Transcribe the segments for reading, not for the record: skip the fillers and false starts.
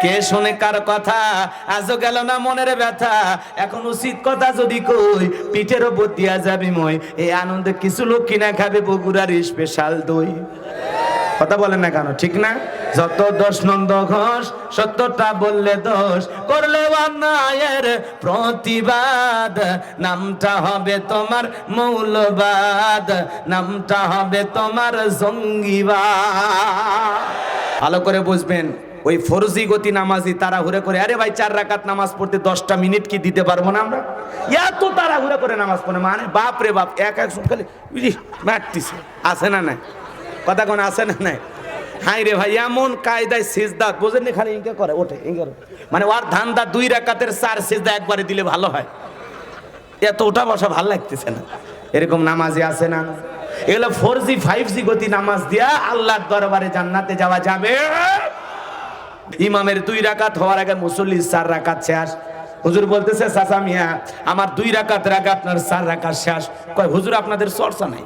কে শোনে কার কথা? আজও গেল না মনের ব্যথা। এখন উচিত কথা যদি কই, পিঠের ওপর দিয়া যাবি মই। এই আনন্দে কিছু লোক কিনা খাবে বগুড়ার স্পেশাল দই। কথা বলেন না কেন? ঠিক না? যত দোষ নন্দ ঘোষ, সত্যটা বললে দোষ, করলে অন্যায়ের প্রতিবাদ, নামটা হবে তোমার মৌলবাদ, নামটা হবে তোমার জঙ্গিবাদ। ভালো করে বুঝবেন, ওই ফরজি গতি নামাজি তাড়াহুড়া করে, আরে ভাই 4 রাকাত নামাজ পড়তে 10টা মিনিট কি দিতে পারবো না আমরা? এত তাড়াহুড়া করে নামাজ পড়ে, মানে বাপ রে বাপ, এক খালি মারতিছে। আছে না নাই? কথা কোন আছে না নাই? হাই রে ভাই, এমন কায়দায় সিজদা বোঝেননি, খালি ইনকে করে, ওঠে ইনকে, মানে ওর ধান্দা 2 রাকাতের 4 সিজদা একবারে দিলে ভালো হয়। এত ওঠা বসা ভালো লাগতেছে না। এরকম নামাজি আছে না? এগুলো 4G 5G গতি নামাজ দিয়া আল্লাহর দরবারে জান্নাতে যাওয়া যাবে। ইমামের 2 রাকাত হওয়ার আগে মুসল্লি 4 রাকাত শেষ। হুজুর বলতেছে, চাচা মিয়া আমার 2 রাকাতের আগে আপনার 4 রাকাত শেষ। কয় হুজুর আপনাদের চর্চা নাই।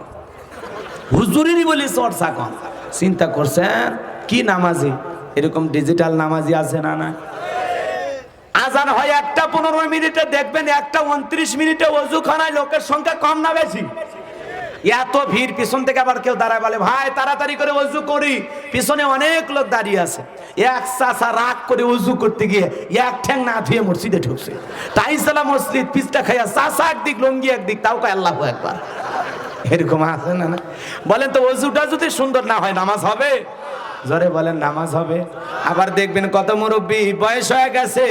হুজুরেরই বলি চর্চা কম। চিন্তা করছেন কি নামাজি? এরকম ডিজিটাল নামাজি আছে না? না, আজান হয় 1টা 15 মিনিটে, দেখবেন 1টা 29 মিনিটে ওযুখানায় লোকের সংখ্যা কম না বেশি? এত ভিড়, পিছন থেকে আবার কেউ দাঁড়ায় বলে ভাই তাড়াতাড়ি করে ওযু করি, পিছনে অনেক লোক দাঁড়িয়ে আছে। এক চাচা রাগ করে ওযু করতে গিয়ে এক ঠ্যাং না ধুয়ে মসজিদে ঢুকছে। তাই সালা মসজিদ পিছটা খাইয়া চাচা একদিক লঙ্গি একদিক, তাও কয় আল্লাহু আকবার। এরকম আছে না? বলেন তো, ওযুটা যদি সুন্দর না হয় নামাজ হবে? জোরে বলেন, নামাজ হবে? আবার দেখবেন কত মুরব্বী বয়স হয়ে গেছে,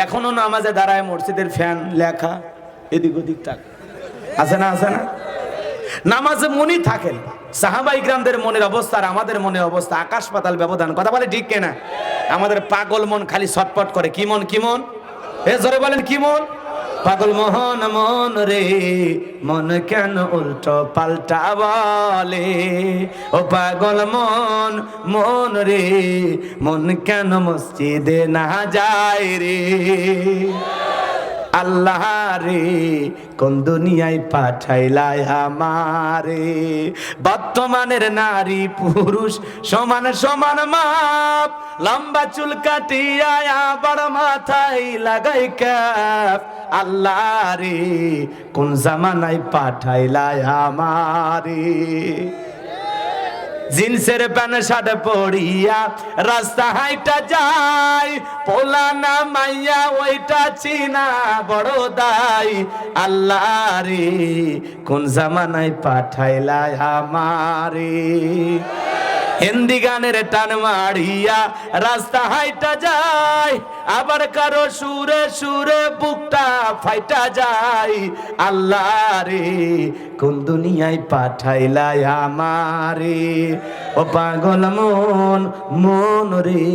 এখনো নামাজে দাঁড়ায়, মসজিদের ফ্যান লেখা এদিক ওদিক টাক। আছে না? আছে না? নামাজে মনই থাকেন। সাহাবা ইকরামদের মনের অবস্থা আর আমাদের মনের অবস্থা আকাশ পাতাল ব্যবধান। কথা বলে ঠিক কিনা? আমাদের পাগল মন খালি ছটপট করে। কি মন? কি মন? এ জোরে বলেন, কি মন? পাগল মোহন মন রে, মন কেন উল্টো পাল্টা বলে? ও পাগল মন মন রে, মন কেন মসজিদে না যায় রে? আল্লাহ রে, কোন দুনিয়ায় পাঠাইলাই আমারে? বর্তমানের নারী পুরুষ সমান সমান মাপ, লম্বা চুল কাটিয়া আবার মাথায় লাগাই ক্যাপ। আল্লাহ রে, কোন জামানায় পাঠাইলাই আমারে? জিন্সের প্যান্ট শার্ট পরিয়া রাস্তা হাইটা যায়, পোলা না মাইয়া ওইটা চিনা বড় দায়। আল্লাহ রে, কোন জামানায় পাঠাইলাই আমারে? হিন্দি গানের টান মারিয়া রাস্তা হাইটা যায়, আবার কারো সুরে সুরে বুকটা ফাইটা যায়। আল্লাহ রে, কোন দুনিয়ায় পাঠাইলাই আমারে? ও পাগল মন মন রে,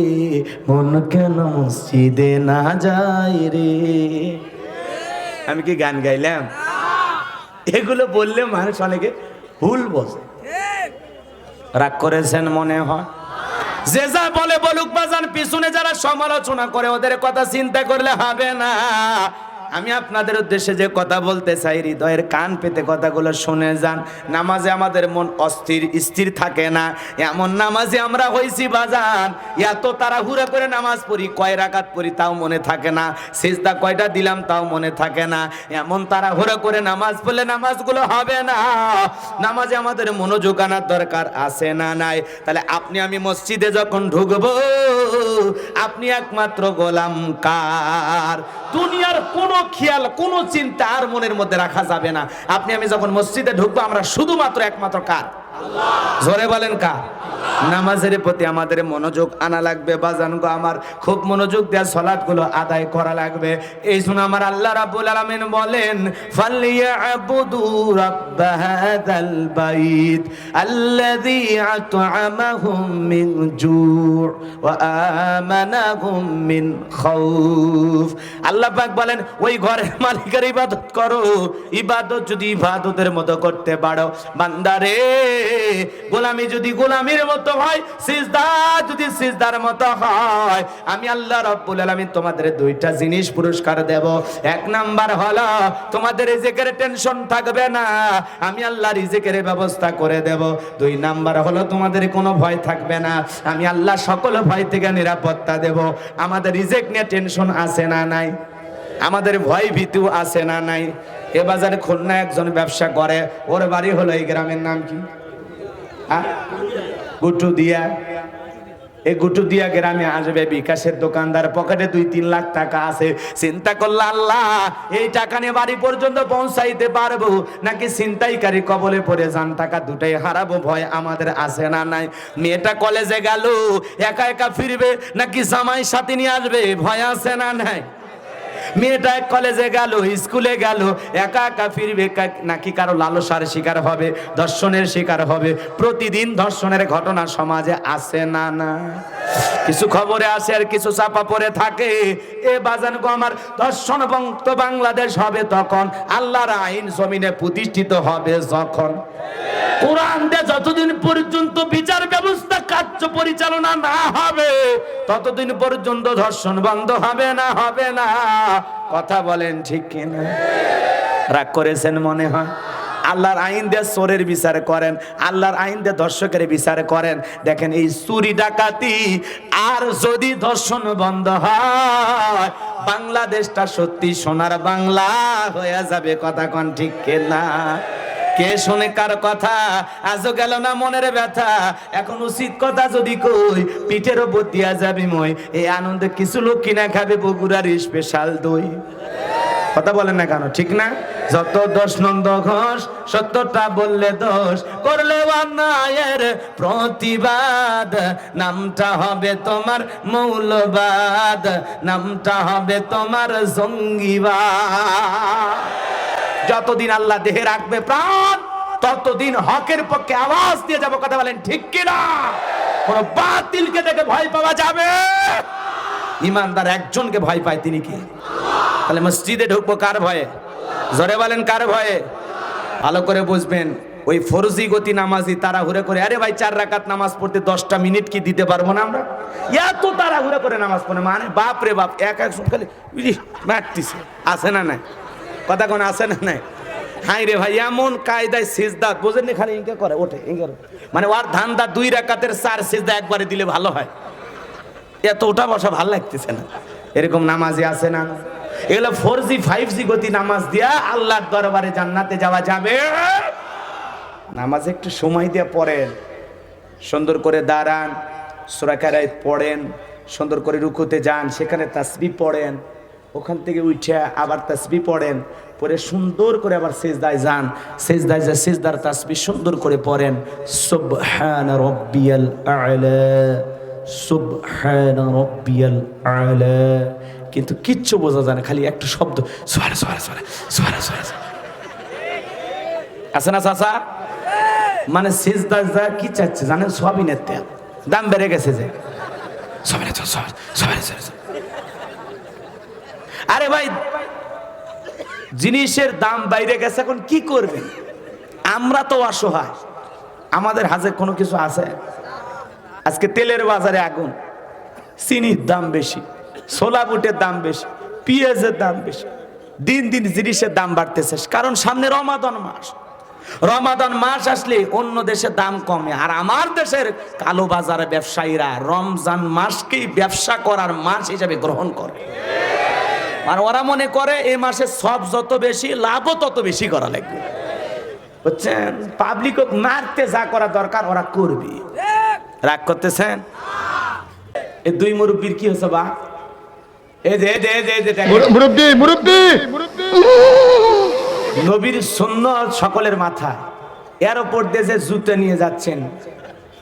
মন কেন মসজিদে না যায় রে? আমি কি গান গাইলাম? এগুলো বললে মানুষ অনেকে ভুল বোঝে। রাগ করেছেন মনে হয়? যে যা বলে বলুক বাজান, পিছনে যারা সমালোচনা করে ওদের কথা চিন্তা করলে হবে না। আমি আপনাদের উদ্দেশ্যে যে কথা বলতে চাই, হৃদয়ের কান পেতে কথাগুলো শুনে যান। নামাজে আমাদের মন অস্থির স্থির থাকে না, এমন নামাজে আমরা হইছি বাজান। এত তাড়াহুড়া করে নামাজ পড়ি, কয় রাকাত পড়ি তাও মনে থাকে না, সিজদা কয়টা দিলাম তাও মনে থাকে না। এমন তাড়াহুড়া করে নামাজ পড়লে নামাজগুলো হবে না। নামাজে আমাদের মনোযোগ আনার দরকার আছে না নাই? তাহলে আপনি আমি মসজিদে যখন ঢুকবো, আপনি একমাত্র গোলাম কার? দুনিয়ার কোনো খেয়াল কোনো চিন্তা আর মনের মধ্যে রাখা যাবে না। আপনি আমি যখন মসজিদে ঢুকবো, আমরা শুধুমাত্র একমাত্র কার? জোরে বলেন কার? নামাজের প্রতি আমাদের মনোযোগ আনা লাগবে বাজান গো আমার। খুব মনোযোগ দেওয়া সালাতগুলো আদায় করা লাগবে। এই জন্য আমার আল্লাহ রাব্বুল আলামিন বলেন, ফালিয়াবুদু রাব্ব হাযাল বাইত আল্লাযী আত'আমাহুম মিন জু' ওয়া আমানাহুম মিন খাউফ। আল্লাহ পাক বলেন, ওই ঘরের মালিকের ইবাদত করো। ইবাদত যদি ইবাদতের মতো করতে পারো বান্দারে, গোলামি যদি গোলামির মতো হয়, সিজদা যদি সিজদার মতো হয়, আমি আল্লাহ রাব্বুল আলামিন তোমাদের দুইটা জিনিস পুরস্কার দেব। এক নাম্বার হলো তোমাদের রিজিকের টেনশন থাকবে না, আমি আল্লাহ রিজিকের ব্যবস্থা করে দেব। দুই নাম্বার হলো তোমাদের কোনো ভয় থাকবে না, আমি আল্লাহ সকল ভয় থেকে নিরাপত্তা দেব। আমাদের রিজিক নিয়ে টেনশন আছে না নাই? আমাদের ভয় ভীতি আছে না নাই? এ বাজারে খুলনা একজন ব্যবসা করে, ওর বাড়ি হলো এই গ্রামের নাম কি? গুটুদিয়া। এই গুটুদিয়া গ্রামে আসবে বিকাশের দোকানদার, পকেটে 2-3 লাখ টাকা আছে। চিন্তা করল, আল্লাহ এই টাকা নিয়ে বাড়ি পর্যন্ত পৌঁছাইতে পারবো নাকি ছিনতাইকারী কবলে পড়ে যান টাকা দুটাই হারাবো, ভয় আমাদের আছে না নাই? মেয়েটা কলেজে গেল, একা একা ফিরবে নাকি জামাই সাথে নিয়ে আসবে, ভয় আছে না নাই? মেয়েটা কলেজে গেল, স্কুলে গেল, একা একা ফিরবে নাকি কারো লালসার শিকার হবে, ধর্ষণের শিকার হবে? প্রতিদিন ধর্ষণের ঘটনা সমাজে আছে না না? কিছু খবরে আসে আর কিছু চাপা পড়ে থাকে। এ বাজান গো আমার, ধর্ষণ মুক্ত বাংলাদেশ হবে তখন, আল্লাহর আইন জমিনে প্রতিষ্ঠিত হবে যখন, কোরআন দিয়ে যতদিন পর্যন্ত বিচার ব্যবস্থা কার্য পরিচালনা না হবে ততদিন পর্যন্ত ধর্ষণ বন্ধ হবে না, হবে না। কথা বলেন ঠিক কিনা? রাগ করেছেন মনে হয়? আল্লাহর আইন দিয়ে চোরের বিচার করেন, আল্লাহর আইন দিয়ে ধর্ষকের বিচার করেন। দেখেন এই চুরি ডাকাতি আর যদি ধর্ষণ বন্ধ হয়, বাংলাদেশটা সত্যি সোনার বাংলা হয়ে যাবে। কথা কোন ঠিক কিনা? কে শোনে কার কথা? আজও গেল না মনের ব্যথা, এখন উচিত কথা যদি কই পিঠের উপর দিয়া যাবি মই। এই আনন্দে কিছু লোক কিনা খাবে বগুড়ার স্পেশাল দই। কথা বলেন না কেন? ঠিক না? যত দোষ নন্দ ঘোষ, সত্যটা বললে দোষ, করলে অন্যায়ের প্রতিবাদ, নামটা হবে তোমার মৌলবাদ, নামটা হবে তোমার জঙ্গিবাদ। যতদিন আল্লাহ দেহে রাখবে প্রাণ, ততদিন হকের পক্ষে আওয়াজ দিয়ে যাবো। কথা বলেন ঠিক কিনা? কোন বাতিলকে দেখে ভয় পাওয়া যাবে? ইমানদার একজনকে ভয় পায়, তিনি কি? তাহলে মসজিদে ঢুকবো কার ভয়ে? জোরে বলেন কার ভয়ে? ভালো করে বুঝবেন। ওই ফরজি গতি নামাজি তাড়াহুড়ো করে, আরে ভাই 4 রাকাত নামাজ পড়তে 10টা মিনিট কি দিতে পারবো না আমরা? এত তাড়াহুড়ো করে নামাজ পড়ে, মানে বাপ রে বাপ, এক খালি মারতিছে। আছে না নাই? কথা কোন আছে না নাই? হাই রে ভাই, এমন কায়দায় সিজদা বোঝেননি, খালি ইনকে করে ওঠে ইনকে, মানে ওর ধান্দা 2 রাকাতের 4 সিজদা একবারে দিলে ভালো হয়। এত ওঠা বসা ভালো লাগতেছে না। এরকম নামাজি আছে না? এগুলো 4G 5G গতি নামাজ দিয়া আল্লাহর দরবারে জান্নাতে যাওয়া যাবে। নামাজ একটু সময় দিয়ে পড়েন, সুন্দর করে দাঁড়ান, সূরা কারাত পড়েন, সুন্দর করে রুকুতে যান, সেখানে তাসবিহ পড়েন, ওখান থেকে উঠে আবার তাসবিহ পড়েন, পরে সুন্দর করে আবার সিজদায় যান, সিজদায় যা সিজদার তাসবিহ সুন্দর করে পড়েন, সুবহান রাব্বিয়াল আ'লা, সুবহান রাব্বিয়াল আ'লা। কিন্তু কিচ্ছু বোঝা যায় না, খালি একটা শব্দ সোয়ারা সোয়ারা সোয়ারা সোয়ারা সোয়ারা। আছে না চাচা? মানে সিজদা যা কি চাচ্ছে জানেন? সয়াবিনের তেল দাম বেড়ে গেছে যে। আরে ভাই, জিনিসের দাম বাইরে গেছে, এখন কি করবেন? আমরা তো অসহায়, আমাদের হাতে কোনো কিছু আছে? আজকে তেলের বাজারে আগুন, চিনির দাম বেশি, ছোলা বুটের দাম বেশি, পেঁয়াজের দাম বেশি, দিন দিন জিনিসের দাম বাড়তেছে। কারণ সামনে রমাদান মাস, রমাদান মাস আসলে অন্য দেশে দাম কমে, আর আমার দেশের কালো বাজারে ব্যবসায়ীরা রমজান মাসকেই ব্যবসা করার মাস হিসাবে গ্রহণ করে। আর ওরা মনে করে এই মাসে সব যত বেশি, লাভও তত বেশি করা লাগবে। বুঝছেন? পাবলিক মারতে যা করা দরকার ওরা করবে। রাগ করতেছেন? এই 2 মুরব্বির কি হয়েছে বা? এই যে মুরব্বি মুরব্বি নবীর সুন্নাত সকলের মাথায়, এর উপর দিয়ে যে জুতো নিয়ে যাচ্ছেন,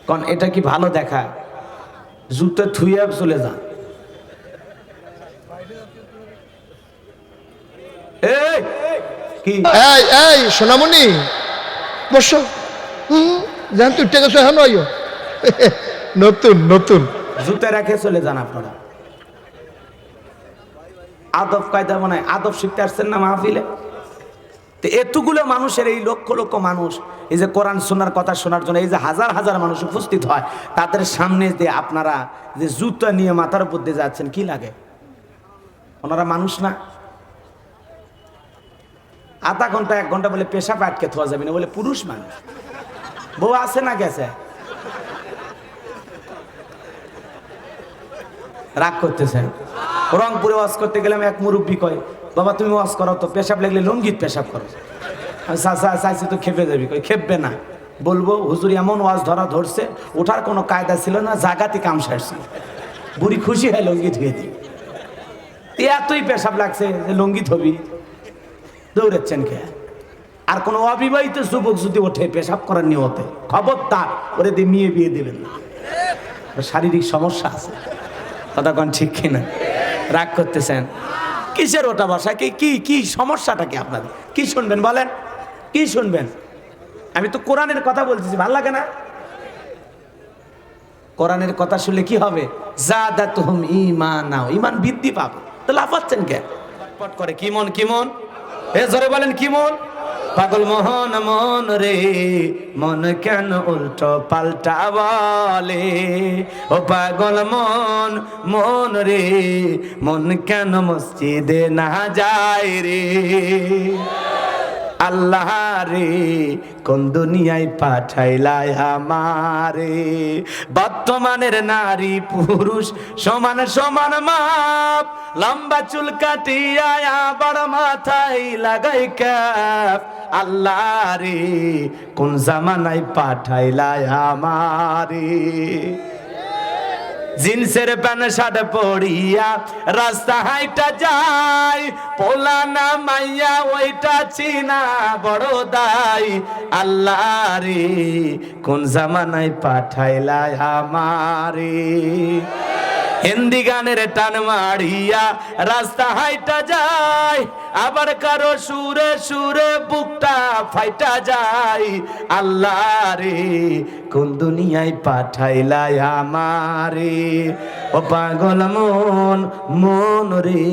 কোন এটা কি ভালো দেখা? জুতো থুয়ে চলে যান। এই কি এই এই সোনামণি বসো, জান তুই টেকে গেছো এখন আইও। নতুন নতুন জুতো রেখে চলে যান আপনারা। আদব কায়দা মনে হয় আদব শিখতে আসছেন না মাহফিলে? তো এতগুলো মানুষের, এই লক্ষ লক্ষ মানুষ এই যে কোরআন সুন্নাহর কথা শোনার জন্য এই যে হাজার হাজার মানুষ উপস্থিত হয়, তাদের সামনে যে আপনারা যে জুতা নিয়ে মাথার উপর দিয়ে যাচ্ছেন, কি লাগে? ওনারা মানুষ না? আধা ঘন্টা 1 ঘন্টা বলে পেশাব আটকে থোয়া যাবে না, বলে পুরুষ মানুষ। বউ আছে না গেছে? রাগ করতেছেন? রংপুরে ওয়াজ করতে গেলাম, এক মুরব্বী কয়, বাবা তুমি ওয়াজ করো তো, পেশাব লাগলে লঙ্গিত পেশাব করো। চাইছি তো খেপে যাবি, কই খেপবে না। বলবো হুজুর এমন ওয়াজ ধরছে, ওঠার কোনো কায়দা ছিল না, জাগাতি কাম সারছি। বুড়ি খুশি হয় লঙ্গি ধুয়ে দিই। এতই পেশাব লাগছে যে লঙ্গিত হবি, দৌড়াচ্ছেন কে? আর কোনো অবিবাহিত যুবক যদি ওঠে পেশাব করার নিয়তে, খবরদার ওরে দিয়ে মেয়ে বিয়ে দেবেন না, শারীরিক সমস্যা আছে। কথা কোন ঠিক কিনা? রাগ করতেছেন কিসের? ওটা বসা কি কি কি সমস্যাটা কি আপনাদের? কি শুনবেন বলেন, কি শুনবেন? আমি তো কোরআনের কথা বলতেছি, ভাল লাগে না? কোরআনের কথা শুনলে কি হবে? জাদাতুহুম ঈমানা, ঈমান বৃদ্ধি পাবে। তো লাফাচ্ছেন কেন? পট করে কি মন, কি মন? এ জোরে বলেন কি মন? পাগল মোহন মন রে, মন কেন উল্টো পাল্টা বলে? ও পাগল মন মন রে, মন কেন মসজিদে না যায় রে? আল্লাহ রে কোন দুনিয়ায় পাঠাইলাই আমারে? বর্তমানের নারী পুরুষ সমান সমান মাপ, লম্বা চুল কাটিয়া আবার মাথায় লাগাই ক্যাপ। আল্লাহ রে কোন জামানায় পাঠাইলাই আমারে? জিন্সের প্যান্ট শার্ট পরিয়া রাস্তা হাইটা যায়, পোলা না মাইয়া ওইটা চিনা বড় দায়। আল্লাহ রে কোন জামানায় পাঠাইলা আমারে? হিন্দি গানের টান মারিয়া রাস্তা হাইটা যায়, আবার কারো সুরে সুরে বুকটা ফাইটা যায়। আল্লাহ রে কোন দুনিয়ায় পাঠাইলা আমারে? ও পাগল মন মন রে,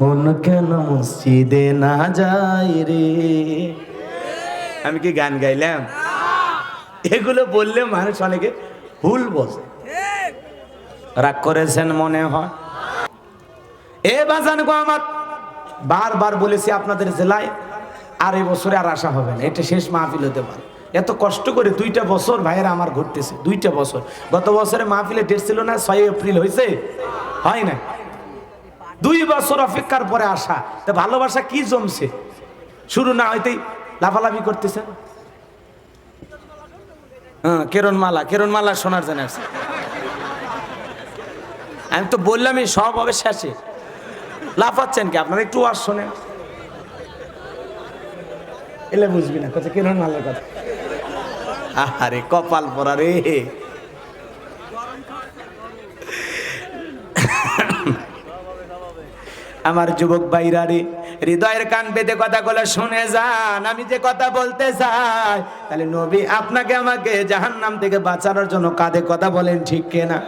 মন কেন মসজিদে না যায় রে? আমি কি গান গাইলাম? এগুলো বললে মানুষ অনেকে ভুল বসে। রাগ করেছেন মনে হয়? এ বাজান গো আমার, বারবার বলেছি আপনাদের জেলায় আর এই বছরে আর আসা হবে না, এটা শেষ মাহফিল হতে পারে। এত কষ্ট করে 2টা বছর ভাইয়েরা আমার ঘুরতেছে, 2টা বছর। গত বছরে মাহফিলে ডেট ছিল না, 6 এপ্রিল হয়েছে, হয় না? 2 বছর অপেক্ষার পরে আসা, তা ভালোবাসা কি জমছে? শুরু না হইতেই লাফালাফি করতেছেন। হ্যাঁ, কেরণমালা শোনার জন্য আসছে। আমি তো বললামই সব হবে শেষে। লাফাচ্ছেন কি? আপনারা একটু ওয়াজ শোনেন, এলে বুঝবি না কথা। কেরণমালার কথা, আরে কপাল পরা রে। আমার যুবক ভাইরা রে, হৃদয়ের কান পেতে কথাগুলো শুনে যান। আমি যে কথা বলতে চাই, তাহলে নবী আপনাকে আমাকে জাহান্নাম থেকে বাঁচানোর জন্য কাঁধে কথা বলেন, ঠিক কিনা?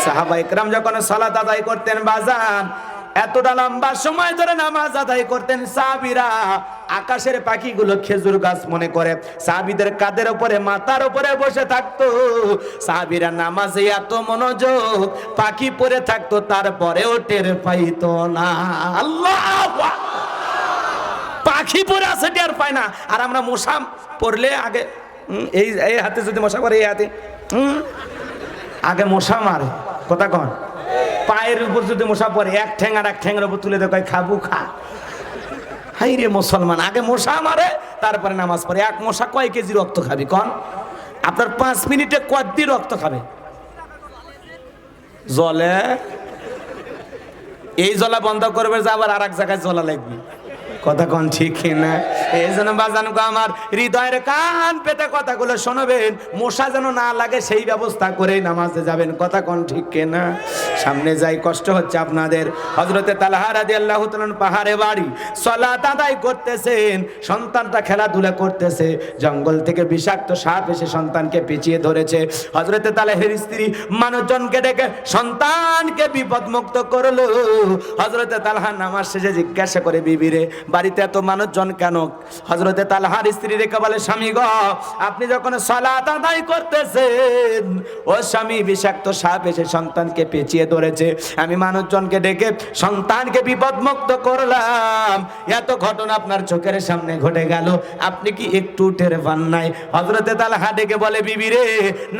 সাহাবা ইকরাম যখন সালাত আদায় করতেন বাজান, এতটা লম্বা সময় ধরে নামাজ আদায় করতেন, সাহাবীরা আকাশের পাখিগুলো খেজুর গাছ মনে করে সাহাবীদের কাঁধের উপরে মাথার উপরে বসে থাকতো। সাহাবীরা নামাজে এত মনোযোগ, পাখি পড়ে থাকতো তারপরেও টের পাইতো না। আল্লাহু আকবার! পাখি পড়ে আছে টের পায় না। আর আমরা মশা পড়লে আগে এই হাতে যদি মশা করে, এই হাতে আগে মশা মারে। কথা কন? পায়ের উপর যদি মশা পড়ে, এক ঠ্যাং আর এক ঠ্যাংয়ের উপর তুলে দেয়, খাবো খা। হাই রে মুসলমান, আগে মশা মারে তারপরে নামাজ পড়ে। এক মশা কয় কেজি রক্ত খাবি কন? আপনার 5 মিনিটে কতটি রক্ত খাবে? জলে এই জলা বন্ধ করবে, যে আবার আর এক জায়গায় জলা লাগবে। কথা কন ঠিক না? এই জন্য বাজান গো আমার, হৃদয়ের কান পেতে কথাগুলো শোনাবেন, মশা যেন না লাগে সেই ব্যবস্থা করে নামাজে যাবেন। কথা কন ঠিক না? সামনে যাই, কষ্ট হচ্ছে আপনাদের। হযরতে তালহা রাদিয়াল্লাহু তাআলা পাহাড়ে বাড়ি, সালাত আদায় করতেছেন, সন্তানটা খেলাধুলা করতেছে, জঙ্গল থেকে বিষাক্ত সাপ এসে সন্তানকে পেঁচিয়ে ধরেছে। হযরতে তালহার স্ত্রী মানুষজনকে ডেকে সন্তানকে বিপদমুক্ত করলো। হযরতে তালহা নামাজ শেষে জিজ্ঞাসা করে, বিবি রে বাড়িতে এত মানুষজন কেন? হযরতে তালহার স্ত্রী রেখে বলে, স্বামী গো, আপনি যখন সালাত আদায় করতেছেন, ও স্বামী, বিষাক্ত সাপ এসে সন্তানকে পেঁচিয়ে ধরেছে, আমি মানুষজনকে ডেকে সন্তানকে বিপদমুক্ত করলাম, এত ঘটনা আপনার চোখের সামনে ঘটে গেল, আপনি কি একটু টের পান নাই? হযরতে তালহা ডেকে বলে, বিবি রে,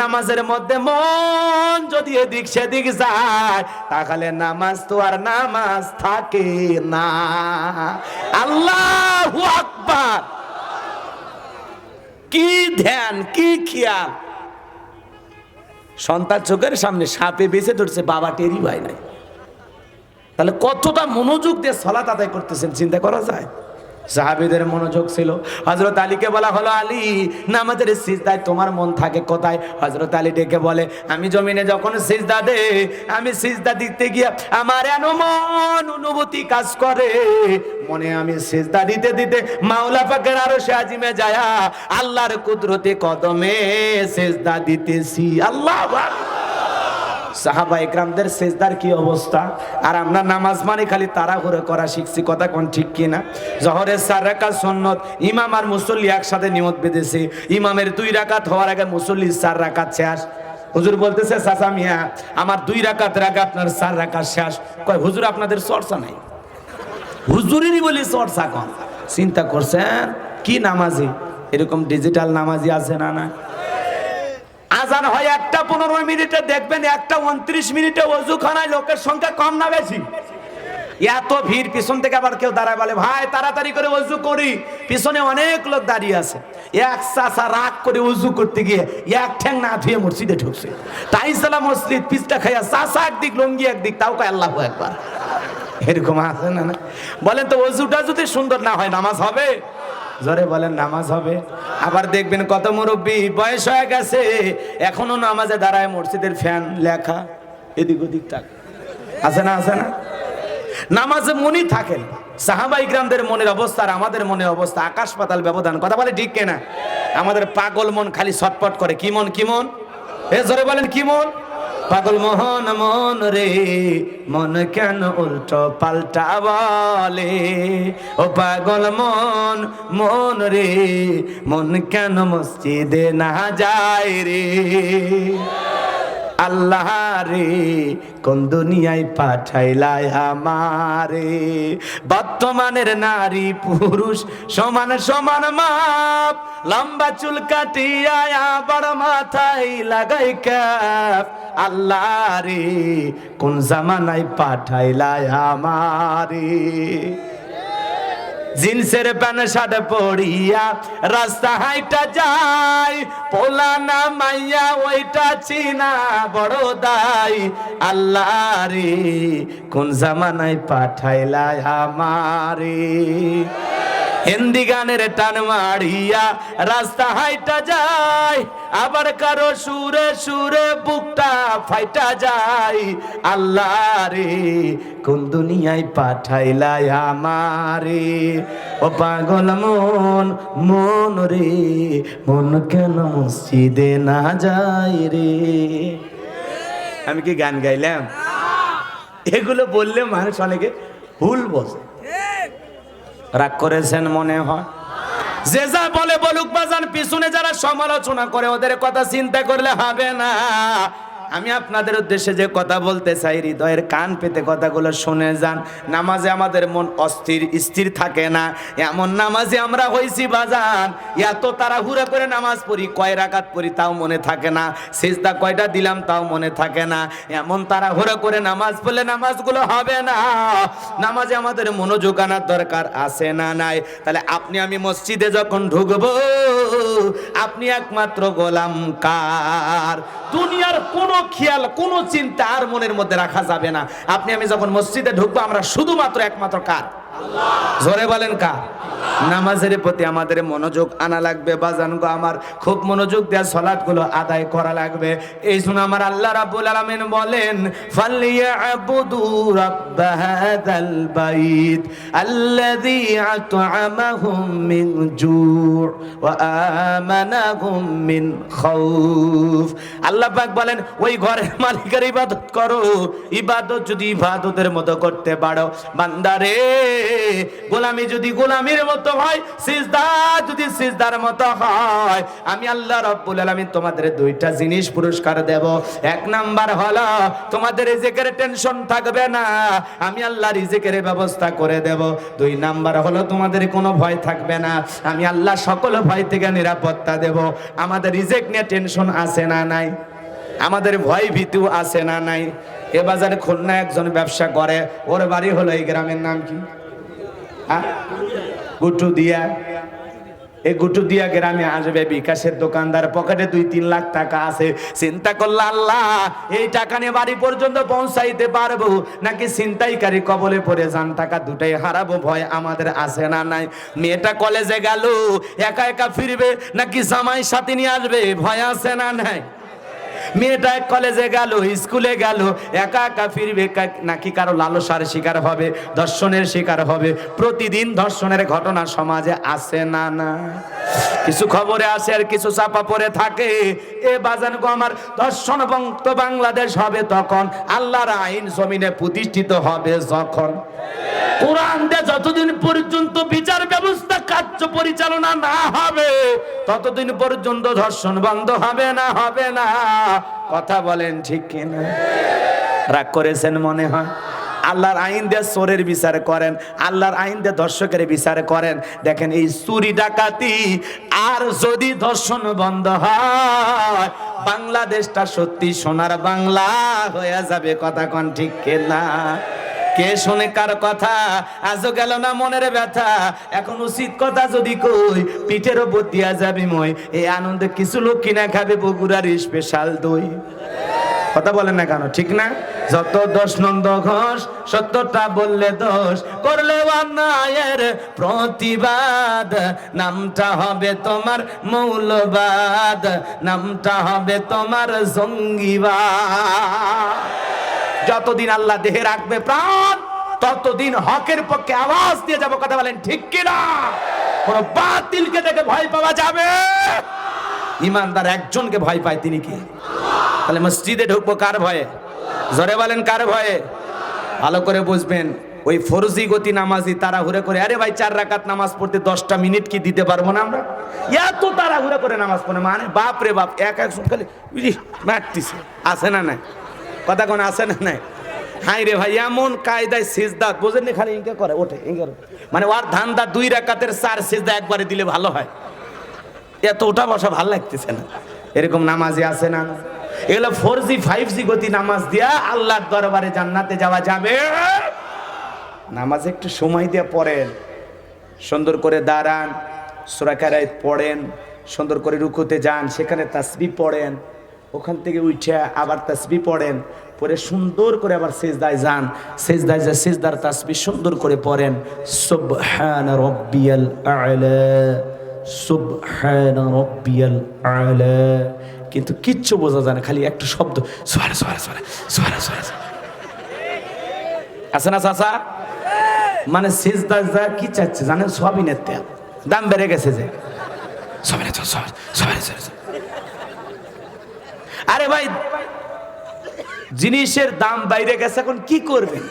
নামাজের মধ্যে মন যদি এদিক সেদিক যায়, তাহলে নামাজ তো আর নামাজ থাকে না। আল্লাহু আকবার! কি ধ্যান, কি খেয়াল! সন্তান চোখের সামনে সাপে বেঁচে ধরছে, বাবা টেরি ভাই নাই, তাহলে কতটা মনোযোগ দিয়ে সালাত আদায় করতেছেন চিন্তা করা যায়। সাহাবীদের মনোযোগ ছিল। হযরত আলীকে বলা হলো, আলী, নামাজের সিজদায় তোমার মন থাকে কোথায়? হযরত আলী ডেকে বলে, আমি জমিনে যখন সিজদা দেই, আমি সিজদা দিতে গিয়ে আমার এমন অনুভূতি কাজ করে, মনে আমি সিজদা দিতে দিতে মাওলা পাকের আরশে আজিমে যায়া আল্লাহর কুদরতে কদমে সিজদা দিতেছি। আল্লাহু আকবার! সাহাবা ইকরামদের সিজদার কি অবস্থা! আর আমরা নামাজ মানে খালি তাড়াহুড়ো করা শিখছি, কথা কোন ঠিক কিনা? জোহরের 4 রাকাত সুন্নত, ইমাম আর মুসল্লি একসাথে নিয়ত বেঁধেছে, ইমামের 2 রাকাত হওয়ার আগে মুসল্লি 4 রাকাত শেষ। হুজুর বলতেছে, চাচা মিয়া, আমার 2 রাকাত আগে আপনার 4 রাকাত শেষ। কয়, হুজুর আপনাদের চর্চা নাই। হুজুরেরই বলি চর্চা কম। চিন্তা করছেন কি নামাজি? এরকম ডিজিটাল নামাজি আছে না? না, আজান হয় 1:15 মিনিটে, দেখবেন 1:29 মিনিটে ওযুখানায় লোকের সংখ্যা কম না বেশি? এত ভিড়, পিছন থেকে আবার কেউ দাঁড়ায় বলে, ভাই তাড়াতাড়ি করে ওযু করি, পিছনে অনেক লোক দাঁড়িয়ে আছে। এক চাচা রাগ করে ওযু করতে গিয়ে এক ঠ্যাং না ধুয়ে মসজিদে ঢুকছে। তাই সালা মসজিদ পিছটা খাইয়া, চাচা একদিক, লঙ্গি একদিক, তাও কয় আল্লাহু আকবার। এরকম আছে না? বলেন তো, ওযুটা যদি সুন্দর না হয় নামাজ হবে? জোরে বলেন, নামাজ হবে? আবার দেখবেন কত মুরব্বী বয়স হয়ে গেছে, এখনো নামাজে দাঁড়ায়, মসজিদের ফ্যান লেখা এদিক ওদিক তাক, আছে না? আছে না? নামাজে মনই থাকেন। সাহাবা ইকরামদের মনের অবস্থা আর আমাদের মনের অবস্থা আকাশ পাতাল ব্যবধান, কথা বলে ঠিক কিনা? আমাদের পাগল মন খালি ছটপট করে। কি মন? কি মন? এ জোরে বলেন, কি মন? পাগল মোহন মন রে, মন কেন উল্টো পাল্টা বলে? ও পাগল মন, মন রে, মন কেন মসজিদে না যায় রে? আল্লাহ রে, কোন দুনিয়ায় পাঠাইলাই আমারে? বর্তমানের নারী পুরুষ সমান সমান মাপ, লম্বা চুল কাটিয়া আবার মাথায় লাগাই ক্যাপ। আল্লাহ রে, কোন জামানায় পাঠাইলাই আমারে? জিন্সের প্যান্ট শার্ট পরিয়া রাস্তা হাইটা যায়, পোলা না মাইয়া ওইটা চিনা বড় দাই। আল্লাহ রে, কোন জামানায় পাঠাইলাই আমারে? হিন্দি গানের টান মারিয়া রাস্তা হাইটা যায়, আবার কারো সুরে সুরে বুকটা ফাইটা যায়। আল্লাহ রে, কোন দুনিয়ায় পাঠাইলাই আমারে? ও পাগল মন, মন রে, মন কেন মসজিদে না যায় রে? আমি কি গান গাইলাম? এগুলো বললে মানুষ অনেকে ভুল বোঝে। রাগ করেছেন মনে হয়? যে যা বলে বলুক বাজান, পিছনে যারা সমালোচনা করে ওদের কথা চিন্তা করলে হবে না। আমি আপনাদের উদ্দেশ্যে যে কথা বলতে চাই, হৃদয়ের কান পেতে কথাগুলো শুনে যান। নামাজে আমাদের মন অস্থির স্থির থাকে না, এমন নামাজে আমরা হইছি বাজান। এত তাড়াহুড়া করে নামাজ পড়ি, কয় রাকাত পড়ি তাও মনে থাকে না, সিজদা কয়টা দিলাম তাও মনে থাকে না। এমন তাড়াহুড়া করে নামাজ পড়লে নামাজগুলো হবে না। নামাজে আমাদের মনোযোগ আনার দরকার আছে না নাই? তাহলে আপনি আমি মসজিদে যখন ঢুকবো, আপনি একমাত্র গোলাম কার? দুনিয়ার কোন খেয়াল, কোন চিন্তা আর মনের মধ্যে রাখা যাবে না। আপনি আমি যখন মসজিদে ঢুকবো, আমরা শুধুমাত্র একমাত্র কার? জোরে বলেন, কার? নামাজের প্রতি আমাদের মনোযোগ আনা লাগবে বাজান গো আমার। খুব মনোযোগ দিয়ে সালাতগুলো আদায় করা লাগবে। এই জন্য আমার আল্লাহ রাব্বুল আলামিন বলেন, ফালিয়াবুদু রাব্ব হাযাল বাইত আল্লাযী আত'আমাহুম মিন জু' ওয়া আমানাহুম মিন খাউফ। আল্লাহ পাক বলেন, ওই ঘরের মালিকের ইবাদত করো। ইবাদত যদি ইবাদতের মতো করতে পারো বান্দারে, গোলামি যদি গোলামির মতো হয়, সিজদা যদি সিজদার মতো হয়, আমি আল্লাহ রাব্বুল আলামিন তোমাদের দুইটা জিনিস পুরস্কার দেব। এক নাম্বার হলো তোমাদের রিজিকের টেনশন থাকবে না, আমি আল্লাহ রিজিকের ব্যবস্থা করে দেব। দুই নাম্বার হলো তোমাদের কোনো ভয় থাকবে না, আমি আল্লাহ সকল ভয় থেকে নিরাপত্তা দেব। আমাদের রিজিক নিয়ে টেনশন আছে না নাই? আমাদের ভয় ভীতিও আছে না নাই? এ বাজারে খুলনা একজন ব্যবসা করে, ওর বাড়ি হলো এই গ্রামের নাম কি? গুটুদিয়া। এই গুটুদিয়া গ্রামে আসবে বিকাশের দোকানদার, পকেটে 2-3 লাখ টাকা আছে। চিন্তা করল, আল্লাহ এই টাকা নিয়ে বাড়ি পর্যন্ত পৌঁছাইতে পারবো নাকি ছিনতাইকারী কবলে পড়ে যান টাকা দুটাই হারাবো, ভয় আমাদের আছে না নাই? মেয়েটা কলেজে গেল, একা একা ফিরবে নাকি জামাই সাথে নিয়ে আসবে, ভয় আছে না নাই? মেয়েটা কলেজে গেল, স্কুলে গেল, একা একা ফিরবে নাকি কারো লালসার শিকার হবে, ধর্ষণের শিকার হবে? প্রতিদিন ধর্ষণের ঘটনা সমাজে আছে না না? কিছু খবরে আসে আর কিছু চাপা পড়ে থাকে। এ বাজান গো আমার, ধর্ষণ মুক্ত বাংলাদেশ হবে তখন, আল্লাহর আইন জমিনে প্রতিষ্ঠিত হবে যখন, কোরআন দিয়ে যতদিন পর্যন্ত বিচার ব্যবস্থা কার্য পরিচালনা না হবে ততদিন পর্যন্ত ধর্ষণ বন্ধ হবে না, হবে না। কথা বলেন ঠিক কিনা? রাগ করেছেন মনে হয়? আল্লাহর আইন দিয়ে চোরের বিচার করেন, আল্লাহর আইন দিয়ে ধর্ষকের বিচার করেন। দেখেন এই চুরি ডাকাতি আর যদি ধর্ষণ বন্ধ হয়, বাংলাদেশটা সত্যি সোনার বাংলা হয়ে যাবে। কথা কোন ঠিক কিনা? কে শোনে কার কথা? আজও গেল না মনের ব্যথা, এখন উচিত কথা যদি কই পিঠের উপর দিয়া যাবি মই। এই আনন্দে কিছু লোক কিনা খাবে বগুড়ার স্পেশাল দই। কথা বলেন না কেন? ঠিক না? যত দোষ নন্দ ঘোষ, সত্যটা বললে দোষ, করলে অন্যায়ের প্রতিবাদ, নামটা হবে তোমার মৌলবাদ, নামটা হবে তোমার জঙ্গিবাদ। যতদিন আল্লাহ দেহে রাখবে প্রাণ, ততদিন হকের পক্ষে আওয়াজ দিয়ে যাবো। কথা বলেন ঠিক কিনা? কোন বাতিলকে দেখে ভয় পাওয়া যাবে? ইমানদার একজনকে ভয় পায়, তিনি কি? তাহলে মসজিদে ঢুকবো কার ভয়ে? জোরে বলেন কার ভয়ে? ভালো করে বুঝবেন। ওই ফরজি গতি নামাজি তাড়াহুড়ো করে, আরে ভাই 4 রাকাত নামাজ পড়তে 10টা মিনিট কি দিতে পারবো না আমরা? এত তাড়াহুড়ো করে নামাজ পড়ে, মানে বাপ রে বাপ, এক খালি মারতিছে। আছে না নাই? কথা কোন আছে না নাই? হাই রে ভাই, এমন কায়দায় সিজদা বোঝেননি, খালি ইনকে করে ওঠে ইনকে, মানে ওর ধান্দা 2 রাকাতের 4 সিজদা একবারে দিলে ভালো হয়। এত ওঠা বসা ভালো লাগতেছে না। এরকম নামাজি আছে না? এগুলো 4G 5G গতি নামাজ দিয়া আল্লাহর দরবারে জান্নাতে যাওয়া যাবে। নামাজ একটু সময় দিয়ে পড়েন, সুন্দর করে দাঁড়ান, সূরা কারাত পড়েন, সুন্দর করে রুকুতে যান, সেখানে তাসবিহ পড়েন, ওখান থেকে উঠে আবার তাসবিহ পড়েন, পরে সুন্দর করে আবার সিজদায় যান, সিজদায় যা সিজদার তাসবিহ সুন্দর করে পড়েন, সুবহান রাব্বিয়াল আ'লা, সুবহান রাব্বিয়াল আ'লা। কিন্তু কিচ্ছু বোঝা যায় না, খালি একটা শব্দ সুবহান সুবহান সুবহান সুবহান সুবহান। আছে না চাচা? মানে সিজদা যা কি চাচ্ছে জানেন? সয়াবিনের তেল দাম বেড়ে গেছে যে। আরে ভাই, জিনিসের দাম বাইরে গেছে, এখন কি করবেন?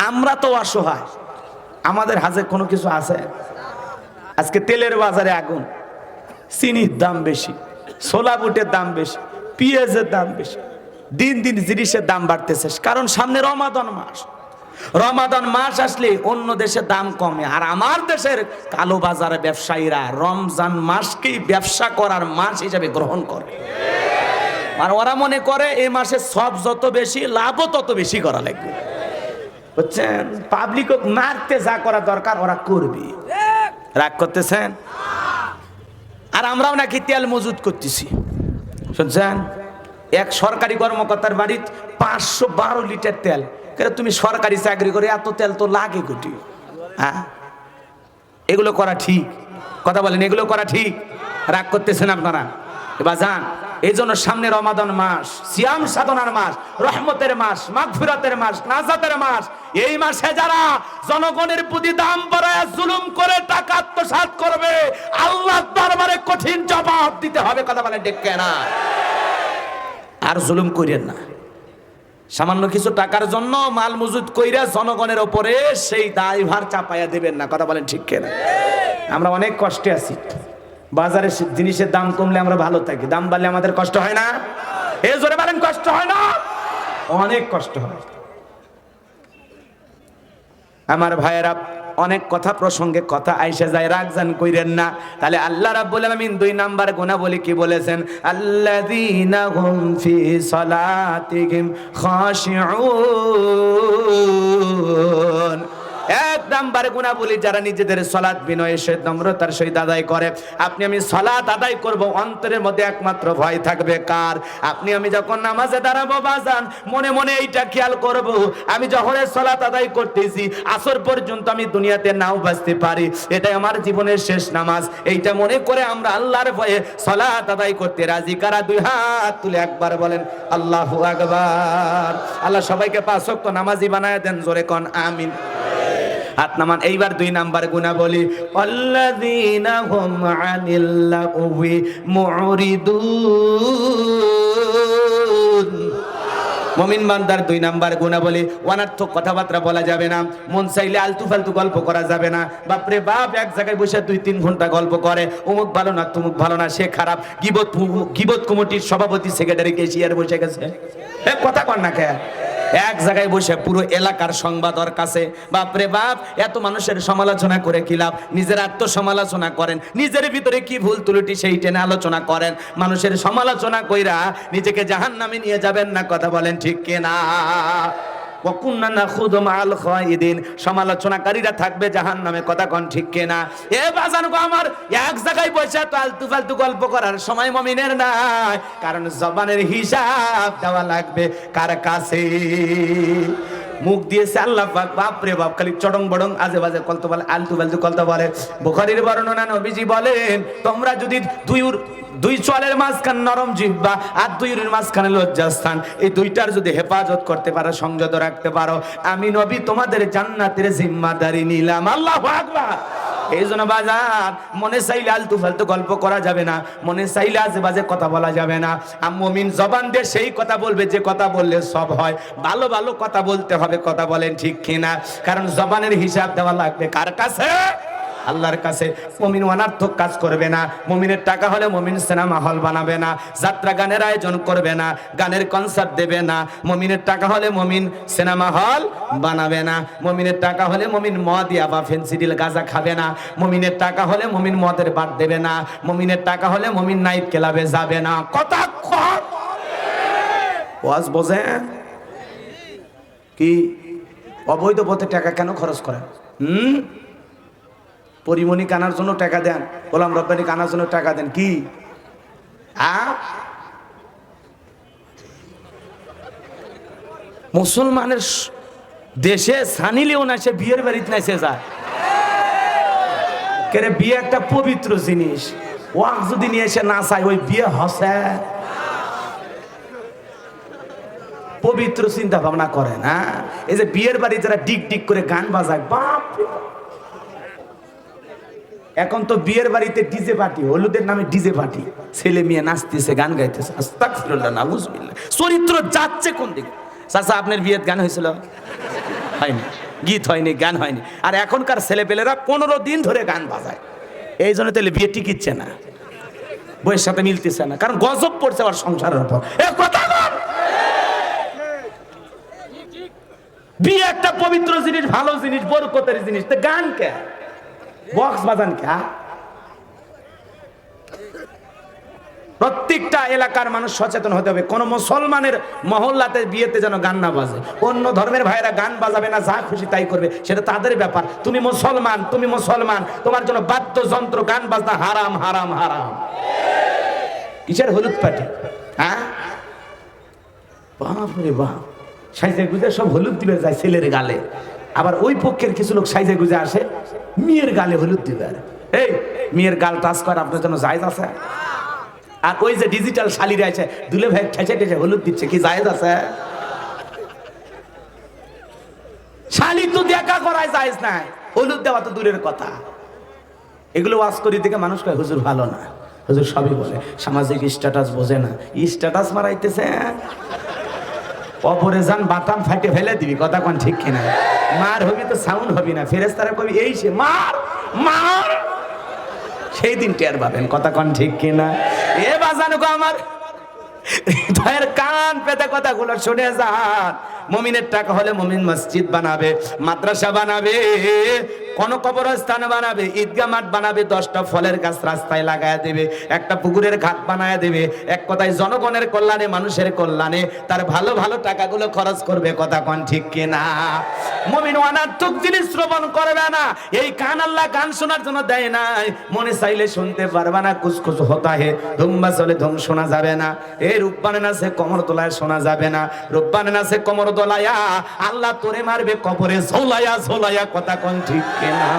আমরা তো অসহায়, আমাদের হাতে কোনো কিছু আছে? আজকে তেলের বাজারে আগুন, চিনির দাম বেশি, ছোলা বুটের দাম বেশি, পেঁয়াজের দাম বেশি, দিন দিন জিনিসের দাম বাড়তেছে। কারণ সামনে রমাদান মাস, রমাদান মাস আসলে অন্য দেশে দাম কমে, আর আমার দেশের কালো বাজারে ব্যবসায়ীরা রমজান মাসকেই ব্যবসা করার মাস হিসাবে গ্রহণ করে। আর ওরা মনে করে এই মাসে সব যত বেশি লাভও তত বেশি করা লাগবে। বুঝছেন? পাবলিক মারতে যা করা দরকার ওরা করবে। রাগ করতেছেন? আর আমরাও নাকি তেল মজুত করতেছি, শুনছেন? এক সরকারি কর্মকর্তার বাড়িতে 512 লিটার তেল। তুমি সরকারি চাকরি করে এত তেল তো লাগে কোটি? হ্যাঁ, এগুলো করা ঠিক? কথা বলেন, এগুলো করা ঠিক? রাগ করতেছেন আপনারা? এবার যান। এই জন্য সামনে রমাদান মাস, সিয়াম সাধনার মাস, রহমতের মাস, মাগফিরাতের মাস, নাজাতের মাস। এই মাসে যারা জনগণের প্রতি দাম বাড়ায় জুলুম করে টাকা আত্মসাৎ করবে, আল্লাহর দরবারে কঠিন জবাব দিতে হবে। কথা বলেন ঠিক কিনা? আর জুলুম করেন না, সামান্য কিছু টাকার জন্য মাল মজুদ কইরা জনগণের ওপরে সেই দায়ভার চাপাইয়া দেবেন না। কথা বলেন ঠিক কিনা? আমরা অনেক কষ্টে আছি, বাজারে জিনিসের দাম কমলে আমরা ভালো থাকি, দাম বাড়লে আমাদের কষ্ট হয় না? এ জোরে বলেন, কষ্ট হয় না? অনেক কষ্ট হয়। আমার ভাইয়েরা, অনেক কথা প্রসঙ্গে কথা আইসা যায়, রাগজান কইরেন না। তাহলে আল্লাহ রাব্বুল আলামিন 2 নাম্বার গুণাবলী কি বলেছেন? আল্লাযীনা হুম ফি সালাতিহিম খাশিউন। 1 নাম্বার গুণাবলী, যারা নিজেদের সালাত বিনয়ের সহিত নম্রতার সহিত আদায় করে। আপনি আমি সালাত আদায় করব, অন্তরের মধ্যে একমাত্র ভয় থাকবে কার? আপনি আমি যখন নামাজে দাঁড়াবো বাজান, মনে মনে এইটা খেয়াল করব, আমি যখনের সালাত আদায় করতেছি, আসর পর্যন্ত আমি দুনিয়াতে নাও বাঁচতে পারি, এটাই আমার জীবনের শেষ নামাজ। এইটা মনে করে আমরা আল্লাহর ভয়ে সালাত আদায় করতে রাজি। কারা 2 হাত তুলে একবার বলেন আল্লাহু আকবার। আল্লাহ সবাইকে 5 ওয়াক্ত নামাজি বানায় দেন, জোরে কোন আমিন। হাত নামান। এইবার 2 নাম্বার গুণাবলী, আল্লাযীনা হুম আনিল লাগওয়ি মুরিদুন। মুমিন বান্দার 2 নাম্বার গুণাবলী, অনর্থক কথাবার্তা বলা যাবে না, মন চাইলে আলতু ফালতু গল্প করা যাবে না। বাপরে বাপ, এক জায়গায় বসে 2-3 ঘন্টা গল্প করে, অমুক ভালো না, তুমুক ভালো না, সে খারাপ। গীবত কমিটির সভাপতি সেক্রেটারি কেশিয়ার বসে গেছে, কথা কর না কে? এক জায়গায় বসে পুরো এলাকার সংবাদ ওর কাছে। বাপরে বাপ, এত মানুষের সমালোচনা করে কি লাভ? নিজের আত্মসমালোচনা করেন, নিজের ভিতরে কি ভুল ত্রুটি সেই টেনে আলোচনা করেন। মানুষের সমালোচনা কইরা নিজেকে জাহান্নামে নিয়ে যাবেন না। কথা বলেন ঠিক কিনা? ওয়াকুন্না নাখুদু মাআল খায়িদিন, সমালোচনাকারীরা থাকবে জাহান্নামে। কথা কোন ঠিক কিনা? এ বাজান গো আমার, এক জায়গায় বসে তো আলতু ফালতু গল্প করার সময় মুমিনের নাই, কারণ জবানের হিসাব দেওয়া লাগবে কার কাছে? মুখ দিয়েছে আল্লাহ পাক, বাপ রে বাপ, খালি চড়ং বড়ং আজে বাজে কলতো বলে, আলতু ফালতু কলতো বলে। বুখারীর বর্ণনা, নবীজি বলেন, তোমরা যদি দুই চলের মাঝখানে নরম জিহ্বা আর 2 মাঝখানে লজ্জাস্থান, এই 2টার যদি হেফাজত করতে পারো, সংযত রাখতে পারো, আমি নবী তোমাদের জান্নাতের জিম্মাদারি নিলাম। আল্লাহু আকবার। এই জন্য বাজার, মনে চাইলে আলতু ফালতু গল্প করা যাবে না, মনে চাইলে আজে বাজে কথা বলা যাবে না। আর মুমিন জবান দিয়ে সেই কথা বলবে যে কথা বললে সব হয়। ভালো ভালো কথা বলতে হবে। কথা বলেন ঠিক কিনা? কারণ জবানের হিসাব দেওয়া লাগবে কার কাছে? আল্লাহর কাছে। মুমিন অনার্থক কাজ করবে না। মুমিনের টাকা হলে মুমিন সিনেমা হল বানাবে না, যাত্রা গানের আয়োজন করবে না, গানের কনসার্ট দেবে না। মুমিনের টাকা হলে মুমিন সিনেমা হল বানাবে না। মুমিনের টাকা হলে মুমিন মদ ইয়াবা ফেন্সিডিল গাঁজা খাবে না। মুমিনের টাকা হলে মুমিন মদের বাট দেবে না। মুমিনের টাকা হলে মুমিন নাইট ক্লাবে যাবে না। কথা কম ওয়াজ বোঝে কি? অবৈধ পথে টাকা কেন খরচ করেন? পরিমণি কানার জন্য টাকা দেন, গোলাম রব্বানি কানার জন্য টাকা দেন, কি মুসলমানের দেশে সানি লিওন আসে বিয়ের বাড়িতে নাইছে যায়? কেরে বিয়ে একটা পবিত্র জিনিস, ওয়াক যদি নিয়ে এসে না চাই, ওই বিয়ে হসে? পবিত্র চিন্তা ভাবনা করেন। এই যে বিয়ের বাড়ি যারা ডিক ডিক করে গান বাজায়, বাপ, এখন তো বিয়ের বাড়িতে ডিজে পার্টি, হলুদের নামে ডিজে পার্টি, ছেলে মেয়ে নাচতেছে, গান গাইতেছে। আস্তাগফিরুল্লাহ, নাউযুবিল্লাহ। চরিত্র যাচ্ছে কোন দিকে? চাচা, আপনার বিয়ের গান হয়েছিল? হয়নি, গীত হয়নি, গান হয়নি। আর এখনকার ছেলেপেলেরা 15 দিন ধরে গান বাজায়। এই জন্য তাহলে বিয়ে টিকিচ্ছে না, বইয়ের সাথে মিলতেছে না, কারণ গজব পড়ছে আবার সংসারের উপর। বিয়ে একটা পবিত্র জিনিস, ভালো জিনিস, বরকতের জিনিস, তো গান কে, বক্স বাজান কে? প্রত্যেকটা এলাকার মানুষ সচেতন হতে হবে। কোন মুসলমানের মহল্লাতে বিয়েতে যেন গান না বাজে। অন্য ধর্মের ভাইরা গান বাজাবে না, যা খুশি তাই করবে, সেটা তাদের ব্যাপার। তুমি মুসলমান, তুমি মুসলমান, তোমার জন্য বাদ্যযন্ত্র, গান বাজনা হারাম, হারাম, হারাম। কিসের হলুদ পার্টি? বাপ রে বাপ, সাইজে গুজে সব হলুদ দিবে যায় ছেলের গালে। আবার ওই পক্ষের কিছু লোক সাইজে গুজে আসে মেয়ের গালে হলুদ দিবে। এই মেয়ের গাল টাচ করা আপনার জন্য জায়েজ আছে? আর ওই যে ডিজিটাল শালিরা আছে, দুলে ভাই ঠেসে ঠেসে হলুদ দিচ্ছে, কি জায়েজ আছে? শালি তো দেখা করায় জায়েজ নাই, হলুদ দেওয়া তো দূরের কথা। এগুলো ওয়াজ করি থেকে মানুষ কয় হুজুর ভালো না, হুজুর সবই বলে, সামাজিক স্ট্যাটাস বোঝে না। স্ট্যাটাস মারাইতেছে, অপরে যান বাতাম ফাটে ফেলে দিবি, কথা কোন ঠিক কিনা? মার হবি তো সাউন্ড হবি না, ফেরেশতারা কবি এই সে মার মার, সেই দিন টের পাবেন, কথা কোন ঠিক কিনা? এ বাজানো গো আমার হৃদয়ের কান পেতে কথাগুলো শুনে যান। মুমিনের টাকা হলে মুমিন মসজিদ বানাবে, মাদ্রাসা বানাবে, কোন কবরস্থান বানাবে, ঈদগাহ মাঠ বানাবে, 10টা ফলের গাছ রাস্তায় লাগায় দেবে, একটা পুকুরের ঘাট বানায় দেবে। এক কথায় জনগণের কল্যাণে, মানুষের কল্যাণে তার ভালো ভালো টাকাগুলো খরচ করবে, কথা কোন ঠিক কিনা? মুমিন অনার্থক জিনিস শ্রবণ করবে না। এই কান আল্লাহ গান শোনার জন্য দেয় নাই, মনে চাইলে শুনতে পারবে না। কুসকুস হতা হে ধুম্বা চলে ধুম শোনা যাবে না। এই রূপবানে নাচে কমর তোলায় শোনা যাবে না। রূপবানে নাচে কমর দোলায়া আল্লাহ তোরে মারবে কবরে ঝোলায়া ঝোলায়া, কথা কোন ঠিক কিনা?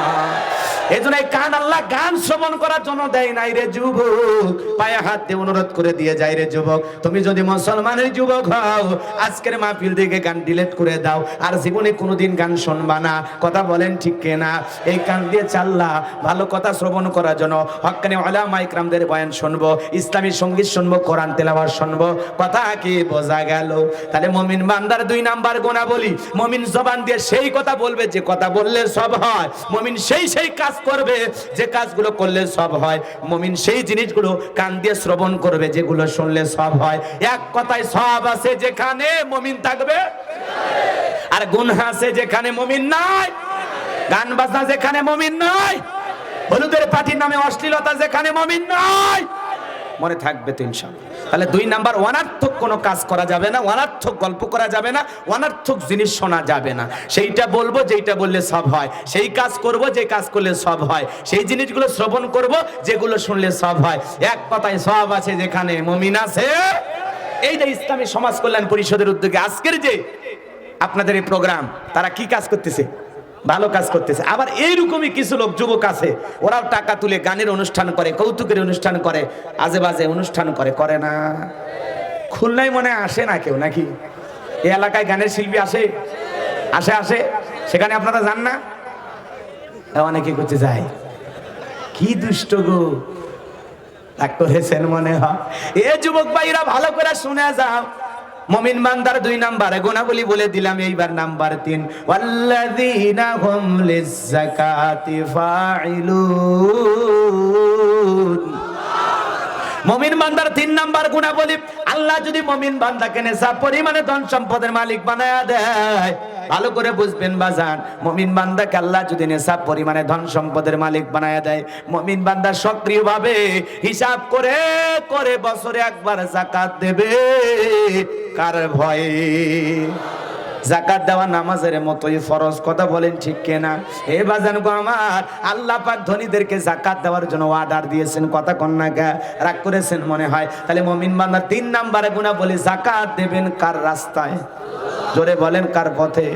এই জন্য কান আল্লাহ গান শ্রবণ করার জন্য দেয় নাই রে যুবক। পায়ে হাত দিয়ে অনুরোধ করে দিয়ে যায় রে যুবক, তুমি যদি মুসলমানের যুবক হও আজকের মাহফিল থেকে গান ডিলিট করে দাও, আর জীবনে কোনোদিন গান শুনবা না, কথা বলেন ঠিক কিনা? এই কান দিয়ে চাল্লা ভালো কথা শ্রবণ করার জন্য হক্কানি উলামা ইকরামদের বয়ান শুনবো, ইসলামী সঙ্গীত শুনবো, কোরআন তেলাওয়াত শুনবো, কথা কি বোঝা গেল? তাহলে মুমিন বান্দার 2 নাম্বার গুণাবলী, মুমিন জবান দিয়ে সেই কথা বলবে যে কথা বললে সব হয়। মুমিন সেই কাজ করবে যে কাজগুলো করলে সব হয়। মুমিন সেই জিনিসগুলো কান দিয়ে শ্রবণ করবে যেগুলো শুনলে সব হয়। এক কথায় সব আছে যেখানে মুমিন থাকবে, আর গুনাহ আছে যেখানে মুমিন নাই। গান বাজনা যেখানে মুমিন নাই, হলুদের পার্টির নামে অশ্লীলতা যেখানে মুমিন নাই, মনে থাকবে তো ইনশাআল্লাহ। তাহলে 2 নাম্বার, অনার্থক কোনো কাজ করা যাবে না, অনার্থক গল্প করা যাবে না, অনার্থক জিনিস শোনা যাবে না। সেইটা বলবো যেইটা বললে সব হয়, সেই কাজ করব যে কাজ করলে সব হয়, সেই জিনিসগুলো শ্রবণ করব যেগুলো শুনলে সব হয়। এক কথায় সব আছে যেখানে মুমিন আছে। এই যে ইসলামী সমাজ কল্যাণ পরিষদের উদ্যোগে আজকের যে আপনাদের এই প্রোগ্রাম, তারা কি কাজ করতেছে? ভালো কাজ করতেছে। আবার এইরকমই কিছু লোক যুবক আছে, ওরাও টাকা তুলে গানের অনুষ্ঠান করে, কৌতুকের অনুষ্ঠান করে, আজে বাজে অনুষ্ঠান করে, করে না? খুলনায় মনে আসে না কেউ নাকি? এই এলাকায় গানের শিল্পী আসে আসে আসে সেখানে আপনারা যান না? অনেকে করতে যায়, কি দুষ্ট গো, রাগ করেছেন মনে হয়। এ যুবক ভাইরা ভালো করে শুনে যাও, মুমিন বান্দার 2 নাম্বার গুণাবলী বলে দিলাম। এইবার নাম্বার 3, ওয়াল্লাযীনা হুম লিয-যাকাতি ফাইলুন। মুমিন বান্দার 3 নাম্বার গুণাবলী, আল্লাহ যদি মুমিন বান্দাকে নেশা পরিমাণে ধন সম্পদের মালিক বানায়া দেয়, ভালো করে বুঝবেন বাজান, মুমিন বান্দাকে আল্লাহ যদি নেশা পরিমাণে ধন সম্পদের মালিক বানায়া দেয়, মুমিন বান্দা সক্রিয়ভাবে হিসাব করে করে বছরে একবার যাকাত দেবে। কার ভয়ে? যাকাত দেওয়া নামাজের মতোই ফরজ, কথা বলেন ঠিক কিনা? হে বাজান গো আমার, আল্লাহ পাক ধনীদেরকে যাকাত দেওয়ার জন্য অর্ডার দিয়েছেন, কথা কন না কে? রাগ করেছেন মনে হয়। তাহলে মুমিন বান্দা 3 নাম্বারে গুনাহ বলে যাকাত দেবেন কার রাস্তায়? জোরে বলেন কার পথে?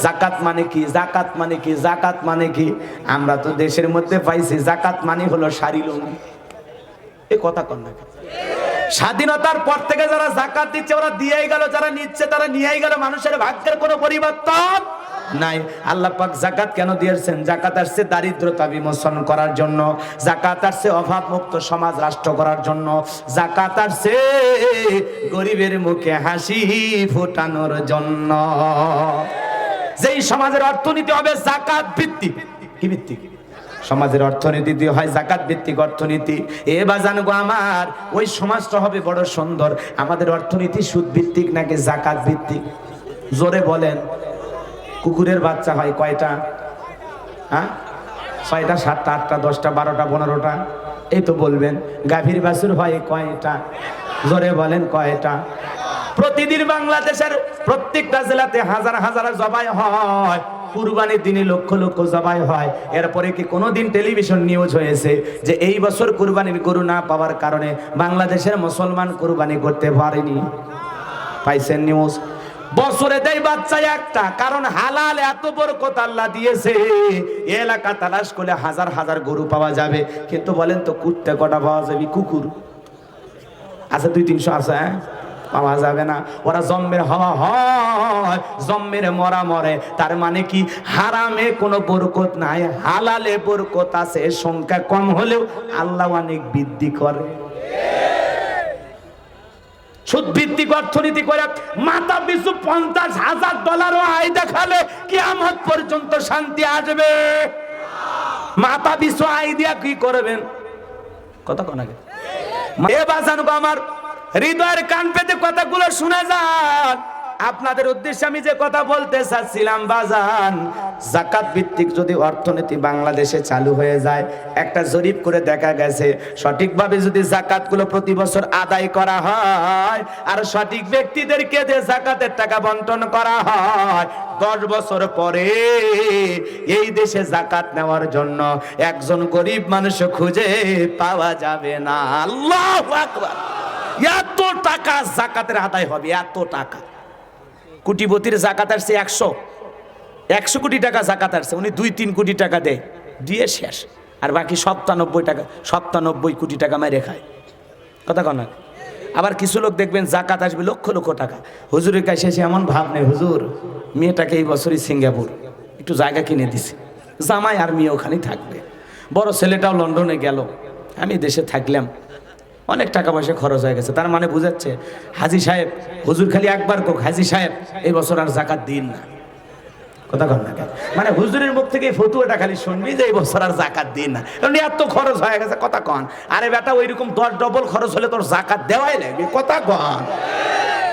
যাকাত মানে কি? যাকাত মানে কি? যাকাত মানে কি? আমরা তো দেশের মধ্যে পাইছি যাকাত মানে হলো শাড়ি লুঙ্গি। এই কথা কন না? স্বাধীনতার পর থেকে যারা যাকাত দিচ্ছে ওরা দিয়েই গেল, যারা নিচ্ছে তারা নিয়েই গেল, মানুষের ভাগ্যের কোনো পরিবর্তন নাই। আল্লাহ পাক যাকাত কেন দিয়েছেন? যাকাত আসছে দারিদ্রতা বিমোচন করার জন্য, যাকাত আসছে অভাব মুক্ত সমাজ রাষ্ট্র করার জন্য, যাকাত আসছে গরিবের মুখে হাসি ফোটানোর জন্য। যেই সমাজের অর্থনীতি হবে যাকাত ভিত্তিক, কি ভিত্তিক? সমাজের অর্থনীতি দিয়ে হয় যাকাত ভিত্তিক অর্থনীতি। এ বাজান গো আমার, ওই সমাজটা হবে বড় সুন্দর। আমাদের অর্থনীতি সুদ ভিত্তিক নাকি যাকাত ভিত্তিক? জোরে বলেন। কুকুরের বাচ্চা হয় কয়টা? হ্যাঁ, 6টা, 7টা, 8টা, 10টা, 12টা, 15টা, এই তো বলবেন। গাভীর বাছুর হয় কয়টা? জোরে বলেন কয়টা? প্রতিদিন বাংলাদেশের প্রত্যেকটা জেলাতে হাজার হাজার জবাই হয়, কুরবানির দিনে লক্ষ লক্ষ জবাই হয়। এরপরে কি কোনোদিন টেলিভিশন নিউজ হয়েছে যে এই বছর কুরবানির গরু না পাওয়ার কারণে বাংলাদেশের মুসলমান কুরবানি করতে পারেনি? পাইছেন নিউজ? বছরে দেয় বাচ্চা একটা, কারণ হালাল এত বরকত আল্লাহ দিয়েছে। এলাকা তালাশ করলে হাজার হাজার গরু পাওয়া যাবে, কিন্তু বলেন তো কুত্তে কটা পাওয়া যাবে? কুকুর আছে 200-300 আছে, পাওয়া যাবে না। ওরা জম্মের হওয়া হয়, জম্মের মরা মরে। তার মানে কি? হারামে কোনো বরকত নাই, হালালে বরকত আছে। সংখ্যা কম হলেও আল্লাহ অনেক বৃদ্ধি করে। সুদ ভিত্তিক অর্থনীতি করে মাথা পিছু $50,000 আয় দেখালে কিয়ামত পর্যন্ত শান্তি আসবে? মাথা পিছু আয় দিয়া কি করবেন? কথা কোন আগে এ বাজানো আমার হৃদয়ের কান পেতে কথাগুলো শুনে যান। আপনাদের উদ্দেশ্যে আমি যে কথা বলতে চাচ্ছিলাম বাজান, যাকাত ভিত্তিক যদি অর্থনীতি বাংলাদেশে চালু হয়ে যায়, একটা জরিপ করে দেখা গেছে সঠিকভাবে যদি যাকাতগুলো প্রতি বছর আদায় করা হয় আর সঠিক ব্যক্তিদেরকে যে যাকাতের টাকা বন্টন করা হয়, 10 বছর পরে এই দেশে যাকাত নেওয়ার জন্য একজন গরিব মানুষ খুঁজে পাওয়া যাবে না। আল্লাহু আকবার! এত টাকা যাকাতের আদায় হবে, এত টাকা। কোটিপতির যাকাত আসছে 100 কোটি টাকা যাকাত আসছে, উনি 2-3 কোটি টাকা দেয়, দিয়ে শেষ। আর বাকি 97 কোটি টাকা মেরে খায়। কথা কন না? আবার কিছু লোক দেখবেন যাকাত আসবে লক্ষ লক্ষ টাকা, হুজুরের কাছে এসে এমন ভাব নেই, হুজুর মেয়েটাকে এই বছরই সিঙ্গাপুর একটু জায়গা কিনে দিছে, জামাই আর মেয়ে ওখানেই থাকবে, বড় ছেলেটাও লন্ডনে গেল, আমি দেশে থাকলাম, অনেক টাকা পয়সা খরচ হয়ে গেছে। তার মানে বুঝাচ্ছে হাজী সাহেব, হুজুর খালি একবার কোক, হাজী সাহেব এই বছর আর যাকাত দিন না। কথা কন না? মানে হুজুরের মুখ থেকে ফতুয়াটা খালি শুনবি যে এই বছর আর যাকাত দিন না, কারণ এত খরচ হয়ে গেছে। কথা কন? আরে বেটা, ওইরকম 10 ডবল খরচ হলে তোর যাকাত দেওয়াই লাগবে। কথা কন?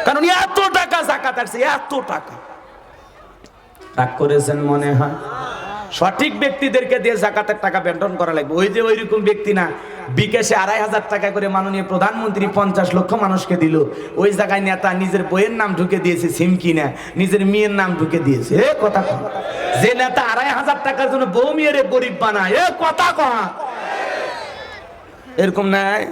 কারণ এত টাকা যাকাত আসছে, এত টাকা। রাগ করেছেন মনে হয়? সঠিক ব্যক্তিদেরকে দিয়ে যাকাতের টাকা বন্টন করা লাগবে। ওই যে ওইরকম ব্যক্তি না, বিকাশে 2,500 টাকা করে মাননীয় প্রধানমন্ত্রী 50 লক্ষ মানুষকে দিল, ওই জায়গায় নেতা নিজের বইয়ের নাম ঢুকে দিয়েছে, সিম কিনা নিজের মেয়ের নাম ঢুকে দিয়েছে। এ কথা কন? যে নেতা 2,500 টাকার জন্য বউ মেয়েরে গরিব বানায়, এ কথা কন? এরকম নাই?